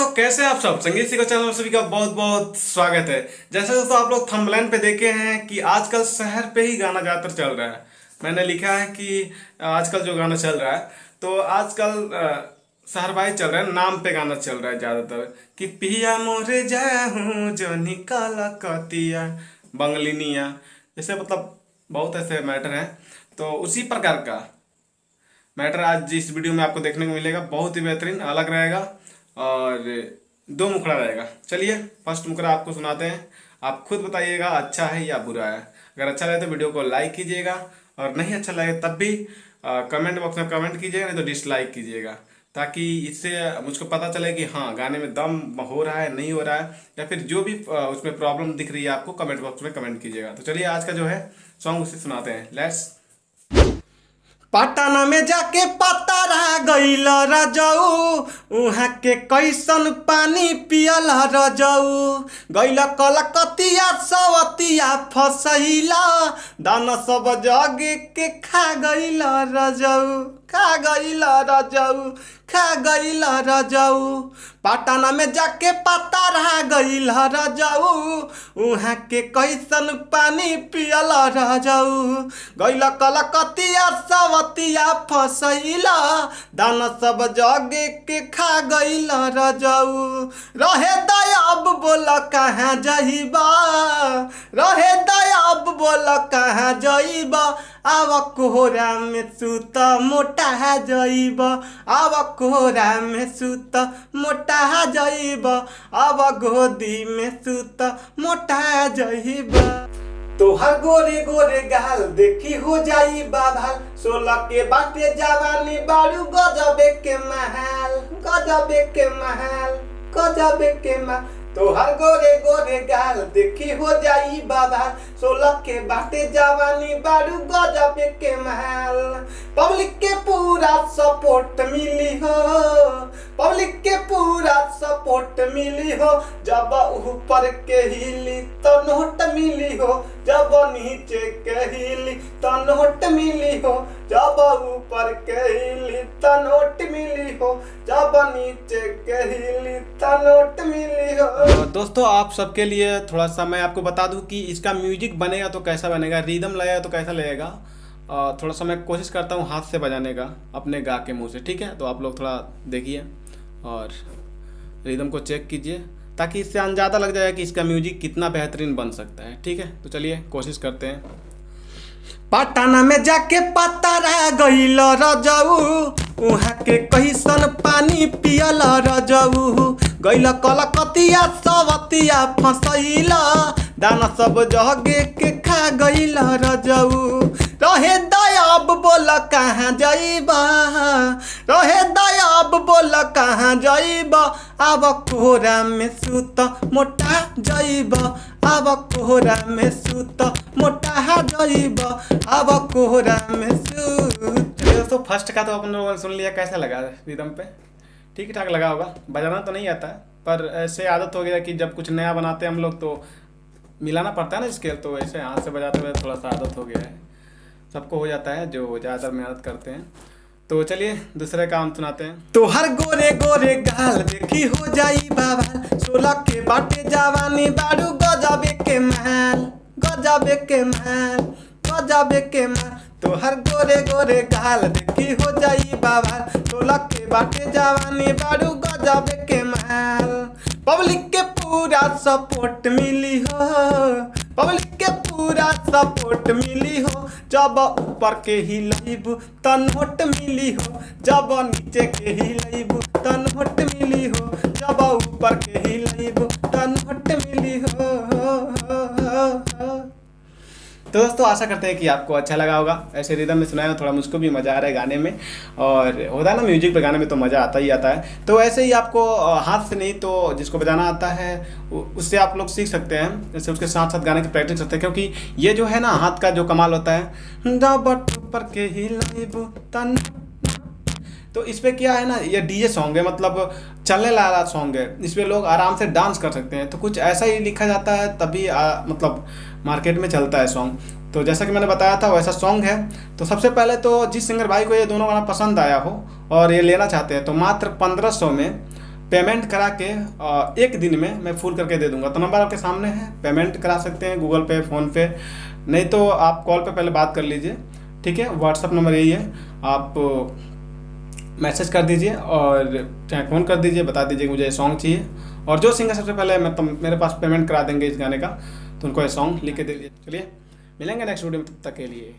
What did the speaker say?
दोस्तों, कैसे हैं आप सब। संगीत सीखो चैनल में सभी का बहुत बहुत स्वागत है। जैसे दोस्तों आप लोग थंबनेल पे देखे हैं कि आजकल शहर पे ही गाना ज्यादातर चल रहा है। मैंने लिखा है कि आजकल जो गाना चल रहा है, तो आजकल शहर भाई चल रहा है, नाम पे गाना चल रहा है ज्यादातर कि पिया मोरे जाहूं जो निकाला कतिया बंगलिनिया। जैसे मतलब बहुत ऐसे मैटर हैं, तो उसी प्रकार का मैटर आज इस वीडियो में आपको देखने को मिलेगा। बहुत ही बेहतरीन अलग रहेगा और दो मुखड़ा रहेगा। चलिए फर्स्ट मुखड़ा आपको सुनाते हैं, आप खुद बताइएगा अच्छा है या बुरा है। अगर अच्छा लगे तो वीडियो को लाइक कीजिएगा, और नहीं अच्छा लगे तब भी कमेंट बॉक्स में कमेंट कीजिएगा, नहीं तो डिसलाइक कीजिएगा, ताकि इससे मुझको पता चले कि हाँ गाने में दम हो रहा है नहीं हो रहा है, या फिर जो भी उसमें प्रॉब्लम दिख रही है आपको कमेंट बॉक्स में कमेंट कीजिएगा। तो चलिए आज का जो है सॉन्ग उसे सुनाते हैं। लेट्स। पटना में जाके पता रह गईल रजऊ, उहाँ के कैसन पानी पियल रजऊ। गईल कलकतिया सवतिया फसैला, दाना सब जगे के खा गईल रजऊ, खा गईल रजऊ, खा गईल रजऊ। पटना में जाके पता रह गईल रजऊ, उहाँ के कैसन पानी पियल रजऊ। गईल कलकतिया सवतिया फसैला, दाना सब जगे के खा गईल रजऊ। रहे दयाब बोल कहाँ जइबा, रहे दयाब बोल कहाँ जइबा। आव कोहरा में सुत मोटा जइब, आव कोहरा में सुत मोटा जइब, आव गोदी में सुत मोटा जइब। तोहर गोरे गोरे गाल देखी हो जाई बाभाल, 16 के बाटे जवानी बारू गजबे के महल, गजबे के महल, गजबे के महल। तोहर गोरे गोरे गाल देखी हो जाई बाबा, 16 के बाटे जवानी बारू गजबे के महल। पब्लिक के पूरा सपोर्ट मिली हो, पब्लिक के पूरा सपोर्ट मिली हो। जब ऊपर के हिली तो नोट मिली हो, जब नीचे के हिली तो नोट मिली हो। जब ऊपर के हिली तो नोट मिली हो, जब नीचे के हिली तो नोट मिली हो। दोस्तों आप सबके लिए थोड़ा सा मैं आपको बता दूं कि इसका म्यूजिक बनेगा तो कैसा बनेगा, रिदम लगेगा तो कैसा लगेगा। थोड़ा सा मैं कोशिश करता हूँ हाथ से बजाने का अपने गा के मुंह से, ठीक है। तो आप लोग थोड़ा देखिए और रिदम को चेक कीजिए, ताकि इससे अंदाज़ा लग जाए कि इसका म्यूजिक कितना बेहतरीन बन सकता है, ठीक है। तो चलिए कोशिश करते हैं। पटना में जाके पता रह गईल रजऊ, उहाँ के कैसन पानी पियल रजऊ। गईल कलकतिया सवतिया फसैला, दाना सब जगे के खा गईल रजऊ। रहे दयाब बोल कहाँ जइबा, रहे दयाब बोल कहाँ जइबा। आब कोहरा में सुत मोटा जइब, आब कोहरा में सुत मोटा जइब, आब कोहरा में सुत। दोस्तों फर्स्ट का तो अपन लोगों ने सुन लिया, कैसा लगा रिदम पे? ठीक ठाक लगा होगा। बजाना तो नहीं आता है, पर ऐसे आदत हो गया कि जब कुछ नया बनाते हैं हम लोग तो मिलाना पड़ता है ना स्केल, तो ऐसे हाथ से बजाते हुए थोड़ा सा आदत हो गया है। सबको हो जाता है जो ज़्यादातर मेहनत करते हैं। तो चलिए दूसरे काम सुनाते हैं। तोहर गोरे गोरे गाल देखी हो जाई बाबा, 16 के बाटे जवानी बारू गजबे के महल, गजबे के महल, गजबे के महल। तोहर गोरे गोरे गाल देखी हो जाई बाबा, 16 के बाटे जवानी बारू गजबे के महल। पब्लिक के पूरा सपोर्ट मिली हो, पब्लिक के पूरा सपोर्ट मिली हो। जब ऊपर के हिलैबू त नोट मिली हो, जब नीचे के हिलैबू त नोट मिली हो, जब ऊपर के हिलैबू त नोट मिली हो। तो दोस्तों आशा करते हैं कि आपको अच्छा लगा होगा। ऐसे रिदम में सुनाया, थोड़ा मुझको भी मज़ा आ रहा है गाने में, और होता है ना म्यूजिक पे गाने में तो मज़ा आता ही आता है। तो ऐसे ही आपको हाथ से नहीं तो जिसको बजाना आता है उससे आप लोग सीख सकते हैं, जैसे उसके साथ साथ गाने की प्रैक्टिस करते हैं, क्योंकि ये जो है ना हाथ का जो कमाल होता है, ऊपर के हिलैबू तन। तो इस पर क्या है ना, ये डीजे सॉन्ग है, मतलब चलने वाला सॉन्ग है, इस पर लोग आराम से डांस कर सकते हैं। तो कुछ ऐसा ही लिखा जाता है तभी मतलब मार्केट में चलता है सॉन्ग। तो जैसा कि मैंने बताया था वैसा सॉन्ग है। तो सबसे पहले तो जिस सिंगर भाई को ये दोनों गाना पसंद आया हो और ये लेना चाहते हैं, तो मात्र 1500 में पेमेंट करा के एक दिन में मैं फुल करके दे दूंगा। तो नंबर आपके सामने है, पेमेंट करा सकते हैं गूगल पे, फ़ोन पे, नहीं तो आप कॉल पे पहले बात कर लीजिए, ठीक है। व्हाट्सअप नंबर यही है, आप मैसेज कर दीजिए और चाहे फ़ोन कर दीजिए, बता दीजिए कि मुझे ये सॉन्ग चाहिए, और जो सिंगर सबसे पहले मेरे पास पेमेंट करा देंगे इस गाने का, तो उनको ये सॉन्ग लिख के दे दीजिए। चलिए मिलेंगे नेक्स्ट वीडियो में, तब तक के लिए।